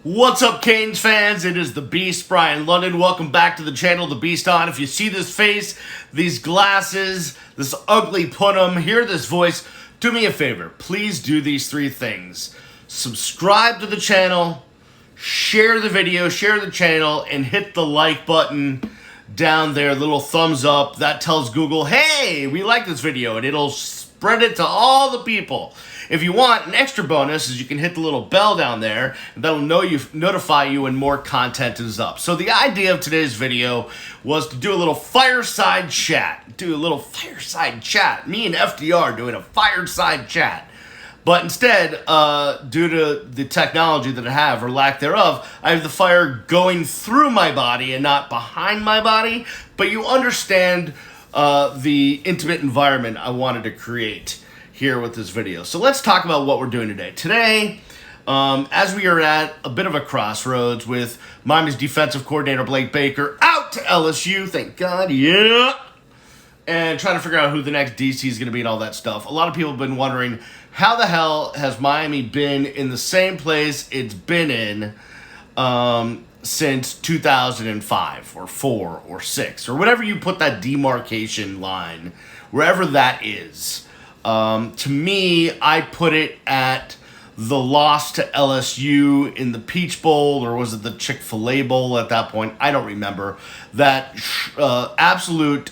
What's up, Canes fans? It is the Beast, Brian London. Welcome back to the channel, The Beast On. If you see this face, these glasses, this ugly punum, hear this voice, do me a favor. Please do these three things. Subscribe to the channel, share the video, share the channel, and hit the like button down there, little thumbs up. That tells Google, hey, we like this video, and it'll spread it to all the people. If you want, an extra bonus is you can hit the little bell down there, and that'll notify you when more content is up. So the idea of today's video was to do a little fireside chat. Me and FDR doing a fireside chat. But instead, due to the technology that I have, or lack thereof, I have the fire going through my body and not behind my body. But you understand the intimate environment I wanted to create here with this video. So let's talk about what we're doing today. Today, as we are at a bit of a crossroads with Miami's defensive coordinator Blake Baker out to LSU, thank God, yeah, and trying to figure out who the next DC is going to be and all that stuff. A lot of people have been wondering, how the hell has Miami been in the same place it's been in since 2005 or 4 or 6 or whatever you put that demarcation line, wherever that is. To me, I put it at the loss to LSU in the Peach Bowl, or was it the Chick-fil-A Bowl at that point? I don't remember. That absolute,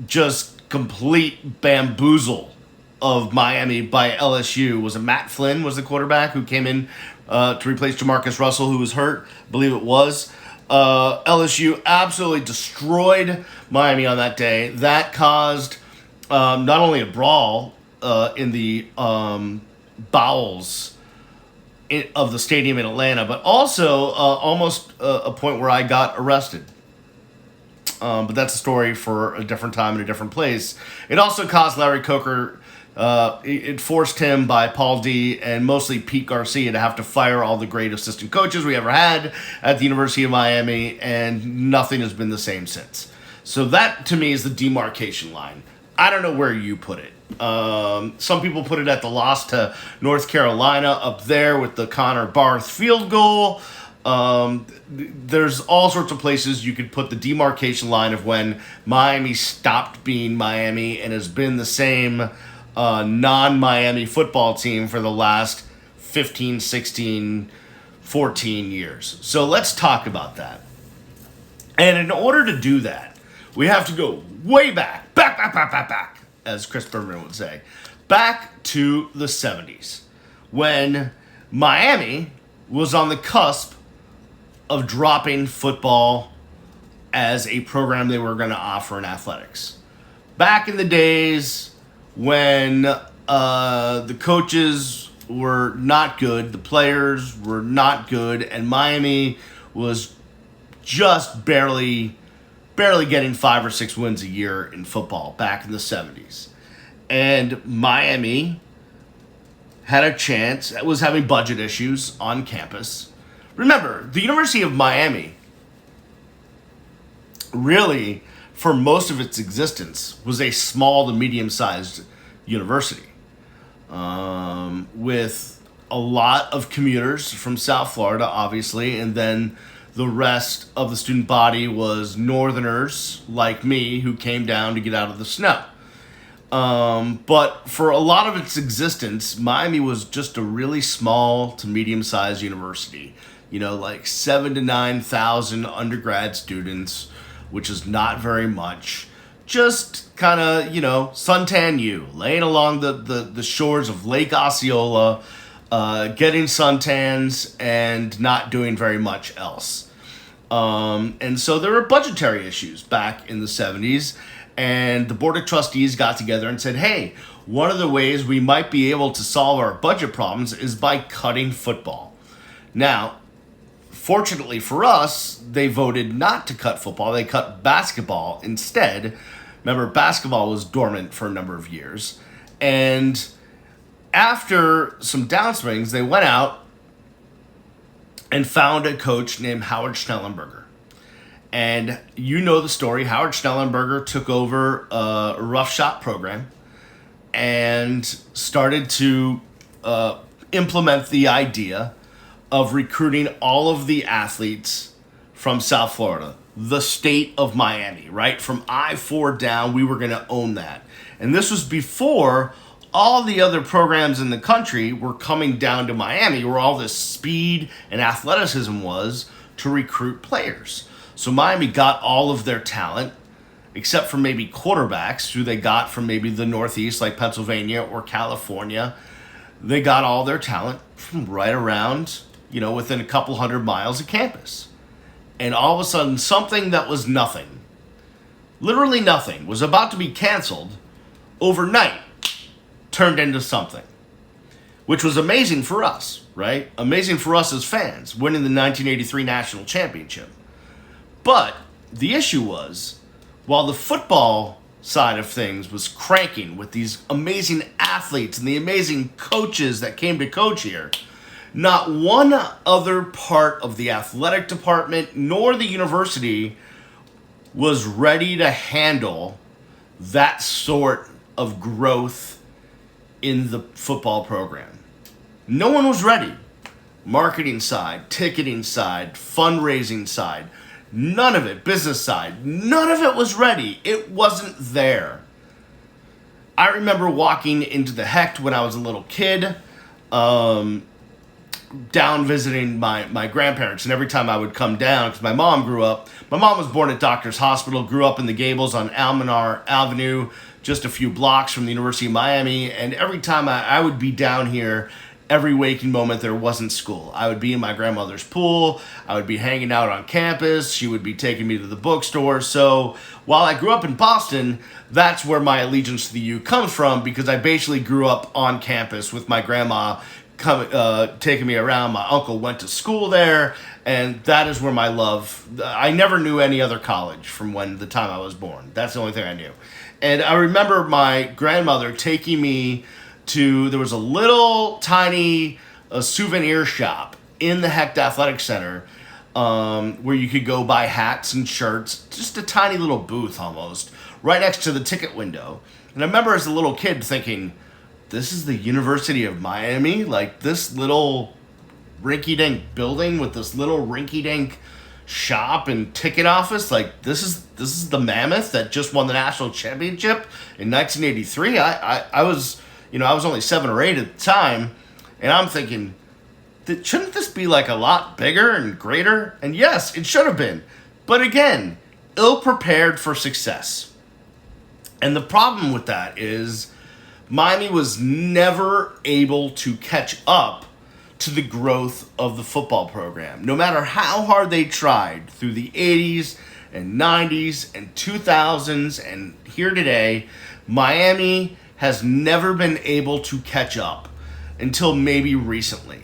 just complete bamboozle of Miami by LSU. Was it Matt Flynn was the quarterback who came in to replace Jamarcus Russell, who was hurt? I believe it was. LSU absolutely destroyed Miami on that day. That caused not only a brawl in the bowels of the stadium in Atlanta, but also almost a point where I got arrested. But that's a story for a different time and a different place. It also caused Larry Coker, it forced him by Paul D and mostly Pete Garcia to have to fire all the great assistant coaches we ever had at the University of Miami, and nothing has been the same since. So that, to me, is the demarcation line. I don't know where you put it. Some people put it at the loss to North Carolina up there with the Connor Barth field goal. There's all sorts of places you could put the demarcation line of when Miami stopped being Miami and has been the same non-Miami football team for the last 15, 16, 14 years. So let's talk about that. And in order to do that, we have to go way back, as Chris Berman would say, back to the 70s, when Miami was on the cusp of dropping football as a program they were going to offer in athletics. Back in the days when the coaches were not good, the players were not good, and Miami was just barely getting 5 or 6 wins a year in football back in the 70s. And Miami had a chance, was having budget issues on campus. Remember, the University of Miami really, for most of its existence, was a small to medium-sized university with a lot of commuters from South Florida, obviously, and then the rest of the student body was northerners like me who came down to get out of the snow. But for a lot of its existence, Miami was just a really small to medium-sized university. You know, like 7,000 to 9,000 undergrad students, which is not very much. Just kind of, you know, suntan you, laying along the shores of Lake Osceola, getting suntans and not doing very much else. And so there were budgetary issues back in the 70s, and the Board of Trustees got together and said, hey, one of the ways we might be able to solve our budget problems is by cutting football. Now, fortunately for us, they voted not to cut football. They cut basketball instead. Remember, basketball was dormant for a number of years. And after some downswings, they went out and found a coach named Howard Schnellenberger. And you know the story. Howard Schnellenberger took over a rough shot program and started to implement the idea of recruiting all of the athletes from South Florida, the state of Miami, right? From I-4 down, we were going to own that. And this was before all the other programs in the country were coming down to Miami, where all this speed and athleticism was to recruit players. So Miami got all of their talent, except for maybe quarterbacks, who they got from maybe the Northeast, like Pennsylvania or California. They got all their talent from right around, within a couple 100 miles of campus. And all of a sudden, something that was nothing, literally nothing, was about to be canceled overnight, turned into something, which was amazing for us, right? Amazing for us as fans, winning the 1983 national championship. But the issue was, while the football side of things was cranking with these amazing athletes and the amazing coaches that came to coach here, not one other part of the athletic department nor the university was ready to handle that sort of growth in the football program. No one was ready. Marketing side, ticketing side, fundraising side, none of it, business side, none of it was ready. It wasn't there. I remember walking into the Hecht when I was a little kid, down visiting my grandparents, and every time I would come down, because my mom was born at Doctors Hospital, grew up in the Gables on Almanar Avenue, just a few blocks from the University of Miami, and every time I would be down here, every waking moment there wasn't school. I would be in my grandmother's pool, I would be hanging out on campus, she would be taking me to the bookstore. So while I grew up in Boston, that's where my allegiance to the U comes from, because I basically grew up on campus with my grandma taking me around. My uncle went to school there, and that is where my love. I never knew any other college from the time I was born. That's the only thing I knew. And I remember my grandmother taking me to, there was a little tiny souvenir shop in the Hecht Athletic Center, where you could go buy hats and shirts, just a tiny little booth almost, right next to the ticket window. And I remember as a little kid thinking, this is the University of Miami? Like, this little rinky-dink building with this little rinky-dink shop and ticket office? Like, this is the mammoth that just won the national championship in 1983? I was, I was only 7 or 8 at the time, and I'm thinking, shouldn't this be like a lot bigger and greater? And yes, it should have been. But again, ill-prepared for success. And the problem with that is Miami was never able to catch up to the growth of the football program. No matter how hard they tried through the 80s and 90s and 2000s and here today, Miami has never been able to catch up until maybe recently.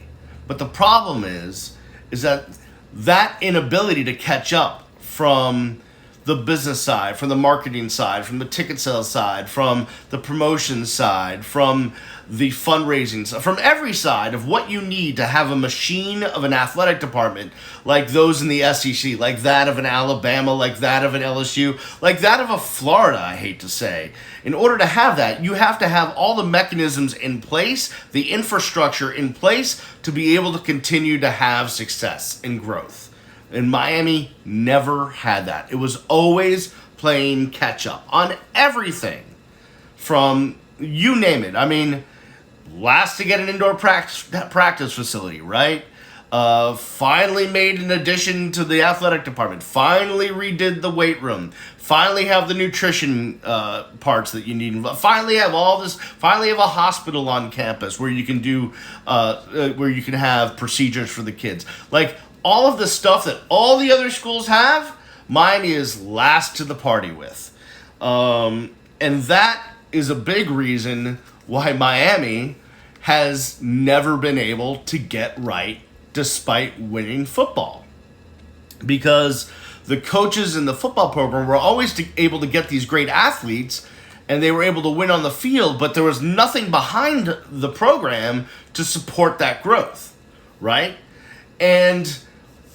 But the problem is that inability to catch up from the business side, from the marketing side, from the ticket sales side, from the promotion side, from the fundraising side, from every side of what you need to have a machine of an athletic department like those in the SEC, like that of an Alabama, like that of an LSU, like that of a Florida, I hate to say. In order to have that, you have to have all the mechanisms in place, the infrastructure in place to be able to continue to have success and growth. And Miami never had that. It was always playing catch up on everything from you name it. I mean, last to get an indoor practice facility, right? Finally made an addition to the athletic department. Finally redid the weight room. Finally have the nutrition parts that you need. Finally have all this. Finally have a hospital on campus where you can do, where you can have procedures for the kids. Like, all of the stuff that all the other schools have, Miami is last to the party with. And that is a big reason why Miami has never been able to get right despite winning football. Because the coaches in the football program were always able to get these great athletes, and they were able to win on the field, but there was nothing behind the program to support that growth, right? And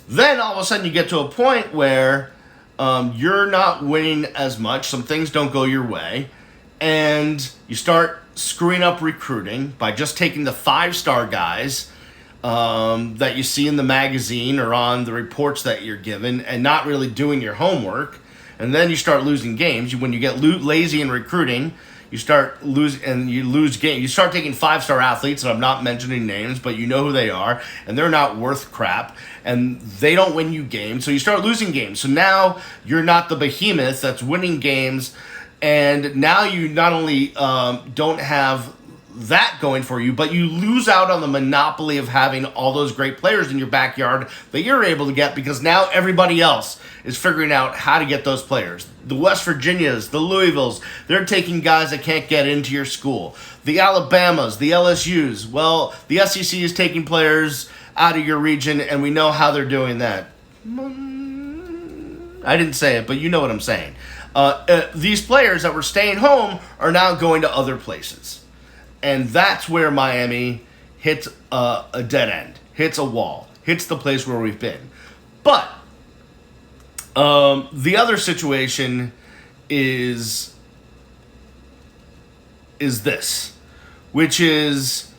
then all of a sudden you get to a point where you're not winning as much, some things don't go your way, and you start screwing up recruiting by just taking the 5-star guys that you see in the magazine or on the reports that you're given and not really doing your homework. And then you start losing games. When you get lazy in recruiting, you start lose games. You start taking 5-star athletes, and I'm not mentioning names, but you know who they are, and they're not worth crap, and they don't win you games, so you start losing games. So now you're not the behemoth that's winning games, and now you not only don't have that going for you, but you lose out on the monopoly of having all those great players in your backyard that you're able to get, because now everybody else is figuring out how to get those players. The West Virginias, the Louisvilles, they're taking guys that can't get into your school. The Alabamas, the LSUs, well, the SEC is taking players out of your region, and we know how they're doing that. I didn't say it, but you know what I'm saying. These players that were staying home are now going to other places. And that's where Miami hits a dead end, hits a wall, hits the place where we've been. But the other situation is this, which is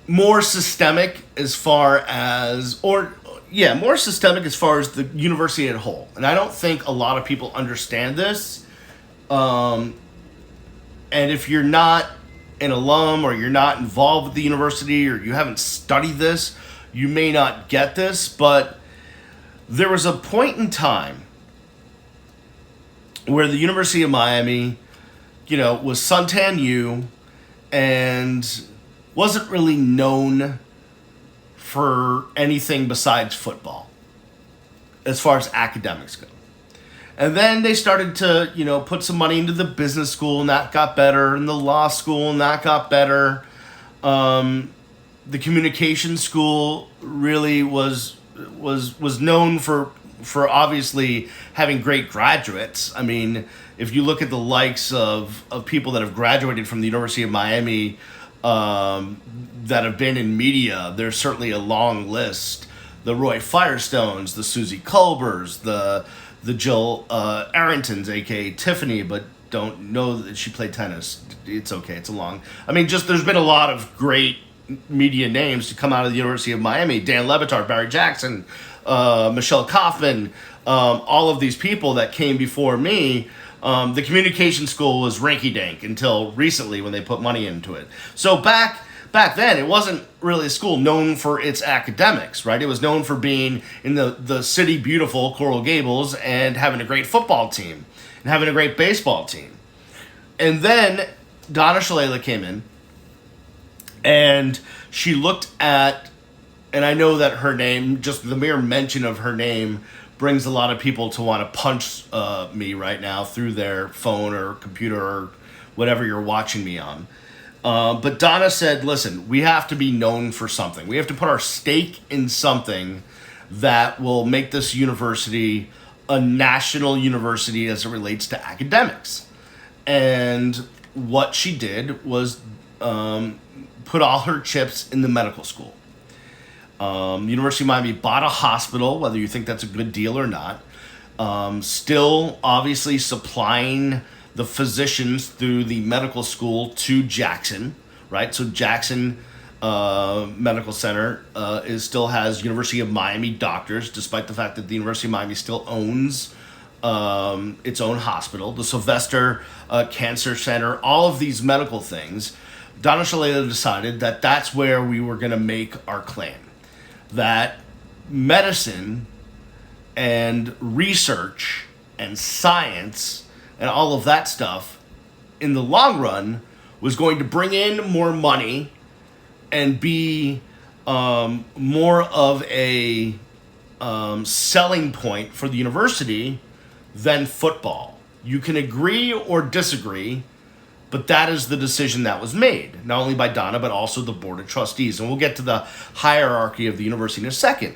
more systemic as far as, more systemic as far as the university as a whole. And I don't think a lot of people understand this. And if you're not an alum or you're not involved with the university or you haven't studied this, you may not get this, but there was a point in time where the University of Miami, was suntan U and wasn't really known for anything besides football as far as academics go. And then they started to, put some money into the business school, and that got better, and the law school, and that got better. The communication school really was known for obviously having great graduates. I mean, if you look at the likes of people that have graduated from the University of Miami that have been in media, there's certainly a long list. The Roy Firestones, the Susie Culbers, the Jill Arringtons, a.k.a. Tiffany, but don't know that she played tennis. It's okay. It's there's been a lot of great media names to come out of the University of Miami. Dan Le Batard, Barry Jackson, Michelle Kaufman, all of these people that came before me. The communication school was rinky-dink until recently when they put money into it. So back then, it wasn't really a school known for its academics, right? It was known for being in the city beautiful Coral Gables and having a great football team and having a great baseball team. And then Donna Shalala came in, and she looked at, and I know that her name, just the mere mention of her name, brings a lot of people to want to punch me right now through their phone or computer or whatever you're watching me on. But Donna said, listen, we have to be known for something. We have to put our stake in something that will make this university a national university as it relates to academics. And what she did was put all her chips in the medical school. University of Miami bought a hospital, whether you think that's a good deal or not. Still, obviously, supplying the physicians through the medical school to Jackson, right? So Jackson Medical Center still has University of Miami doctors, despite the fact that the University of Miami still owns its own hospital. The Sylvester Cancer Center, all of these medical things. Donna Shalala decided that that's where we were going to make our claim. That medicine and research and science and all of that stuff in the long run was going to bring in more money and be more of a selling point for the university than football. You can agree or disagree, but that is the decision that was made, not only by Donna, but also the board of trustees. And we'll get to the hierarchy of the university in a second.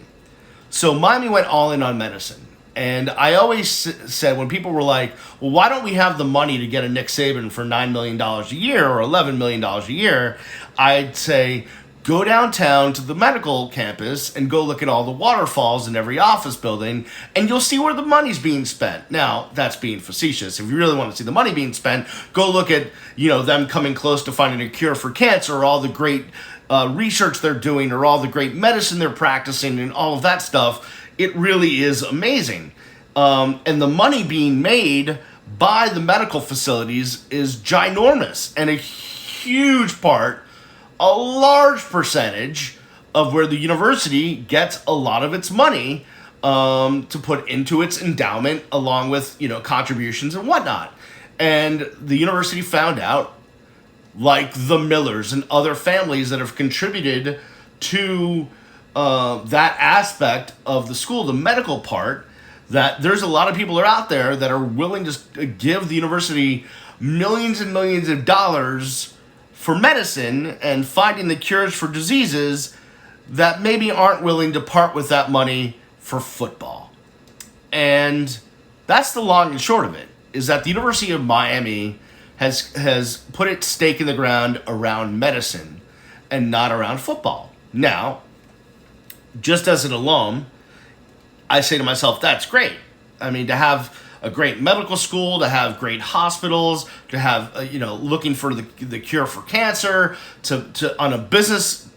So Miami went all in on medicine. And I always said, when people were like, well, why don't we have the money to get a Nick Saban for $9 million a year or $11 million a year? I'd say, go downtown to the medical campus and go look at all the waterfalls in every office building, and you'll see where the money's being spent. Now, that's being facetious. If you really want to see the money being spent, go look at, them coming close to finding a cure for cancer, or all the great research they're doing, or all the great medicine they're practicing, and all of that stuff. It really is amazing. And the money being made by the medical facilities is ginormous, and a huge part, a large percentage of where the university gets a lot of its money to put into its endowment, along with contributions and whatnot. And the university found out, like the Millers and other families that have contributed to that aspect of the school, the medical part, that there's a lot of people are out there that are willing to give the university millions and millions of dollars for medicine and finding the cures for diseases, that maybe aren't willing to part with that money for football. And that's the long and short of it, is that the University of Miami has put its stake in the ground around medicine and not around football. Now, just as an alum, I say to myself, that's great. I mean, to have a great medical school, to have great hospitals, to have looking for the cure for cancer, to on a business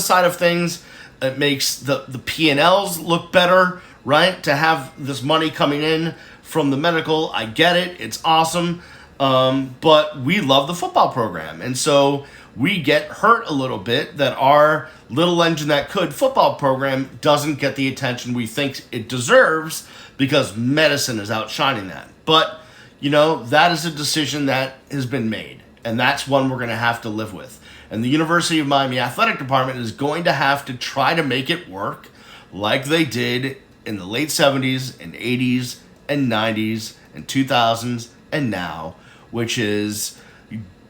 side of things, it makes the P&Ls look better, right? To have this money coming in from the medical, I get it, it's awesome, but we love the football program, and so we get hurt a little bit that our little engine that could football program doesn't get the attention we think it deserves, because medicine is outshining that. But, that is a decision that has been made, and that's one we're going to have to live with. And the University of Miami Athletic Department is going to have to try to make it work like they did in the late 70s and 80s and 90s and 2000s and now, which is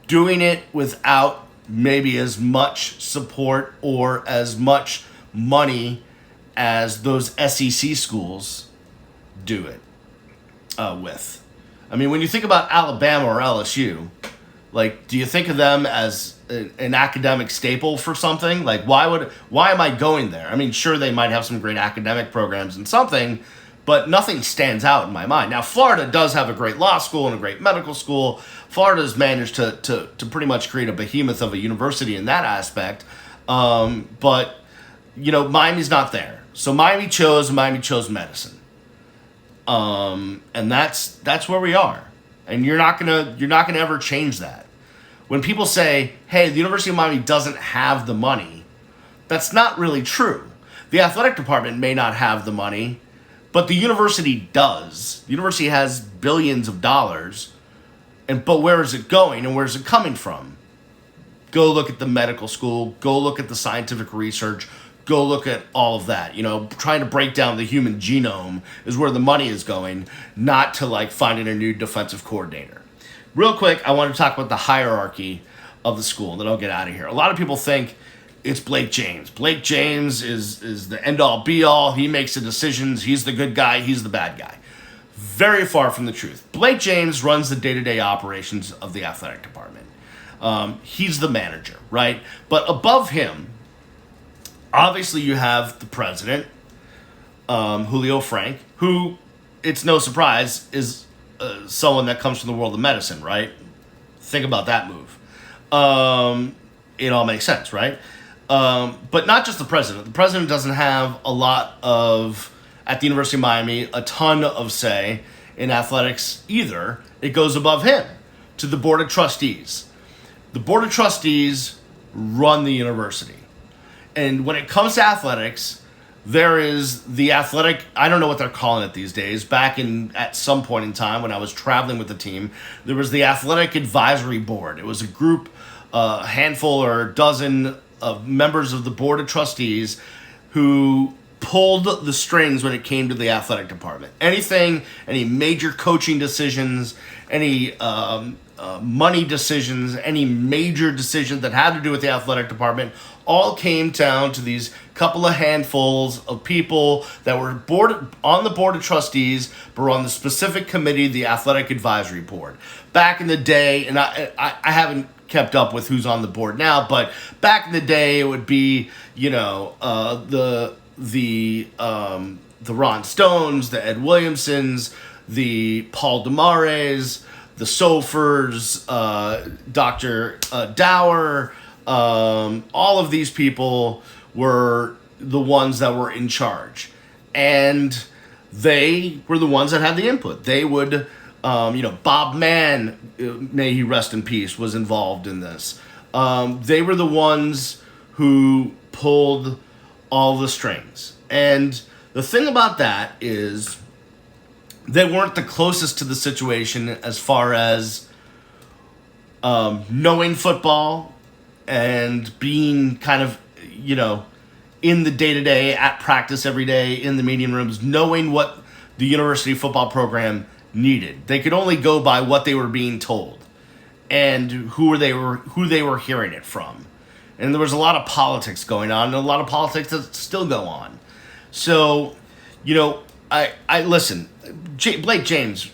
doing it without maybe as much support or as much money as those SEC schools do it with. I mean, when you think about Alabama or LSU, do you think of them as an academic staple for something? Why am I going there? I mean, sure, they might have some great academic programs and something, but nothing stands out in my mind. Now, Florida does have a great law school and a great medical school. Florida's managed to pretty much create a behemoth of a university in that aspect. But, Miami's not there. So Miami chose medicine. And that's where we are. And you're not gonna ever change that. When people say, hey, the University of Miami doesn't have the money, that's not really true. The athletic department may not have the money, but the university does. The university has billions of dollars, but where is it going and where is it coming from? Go look at the medical school, go look at the scientific research, go look at all of that. Trying to break down the human genome is where the money is going, not to finding a new defensive coordinator. Real quick, I want to talk about the hierarchy of the school, and then I'll get out of here. A lot of people think it's Blake James. Blake James is the end-all, be-all. He makes the decisions. He's the good guy. He's the bad guy. Very far from the truth. Blake James runs the day-to-day operations of the athletic department. He's the manager, right? But above him, obviously you have the president, Julio Frank, who, it's no surprise, is someone that comes from the world of medicine, right? Think about that move. It all makes sense, right? But not just the president. The president doesn't have a lot of, at the University of Miami, a ton of say in athletics either. It goes above him to the Board of Trustees. The Board of Trustees run the university. And when it comes to athletics, there is the athletic, I don't know what they're calling it these days. At some point in time when I was traveling with the team, there was the Athletic Advisory Board. It was a group, a handful or a dozen of members of the Board of Trustees who pulled the strings when it came to the athletic department. Any major coaching decisions, any money decisions, any major decisions that had to do with the athletic department, all came down to these couple of handfuls of people that were on the Board of Trustees, but were on the specific committee, the Athletic Advisory Board. Back in the day, and I haven't kept up with who's on the board now, but back in the day, it would be, you know, the Ron Stones, the Ed Williamsons, the Paul Demares, the Sofers, Dr. Dower, all of these people were the ones that were in charge. And they were the ones that had the input. They would, Bob Mann, may he rest in peace, was involved in this. They were the ones who pulled all the strings. And the thing about that is they weren't the closest to the situation as far as knowing football and being kind of, in the day-to-day, at practice every day, in the meeting rooms, knowing what the university football program needed. They could only go by what they were being told and who they were hearing it from. And there was a lot of politics going on, and a lot of politics that still go on. So, I listen, Blake James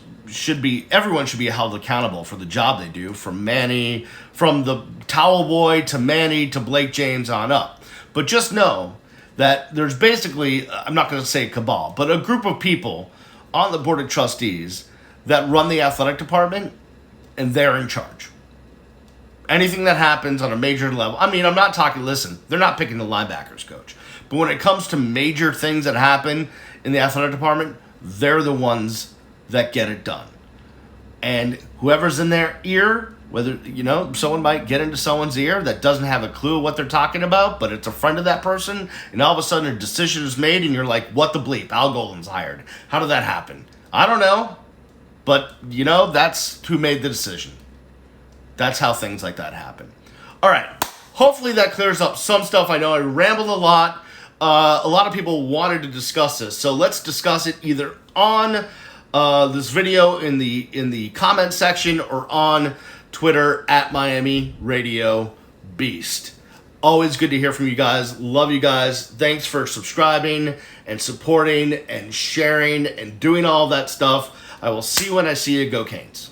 everyone should be held accountable for the job they do, from the towel boy to Manny to Blake James on up. But just know that there's basically, I'm not going to say cabal, but a group of people on the board of trustees that run the athletic department, and they're in charge. Anything that happens on a major level, I'm not talking, listen, they're not picking the linebackers coach. But when it comes to major things that happen in the athletic department, they're the ones that get it done. And whoever's in their ear, whether, someone might get into someone's ear that doesn't have a clue what they're talking about, but it's a friend of that person, and all of a sudden a decision is made, and you're like, what the bleep? Al Golden's hired. How did that happen? I don't know. But, that's who made the decision. That's how things like that happen. All right. Hopefully that clears up some stuff. I know I rambled a lot. A lot of people wanted to discuss this, so let's discuss it either on this video in the comment section or on Twitter at Miami Radio Beast. Always good to hear from you guys. Love you guys. Thanks for subscribing and supporting and sharing and doing all that stuff. I will see you when I see you. Go Canes.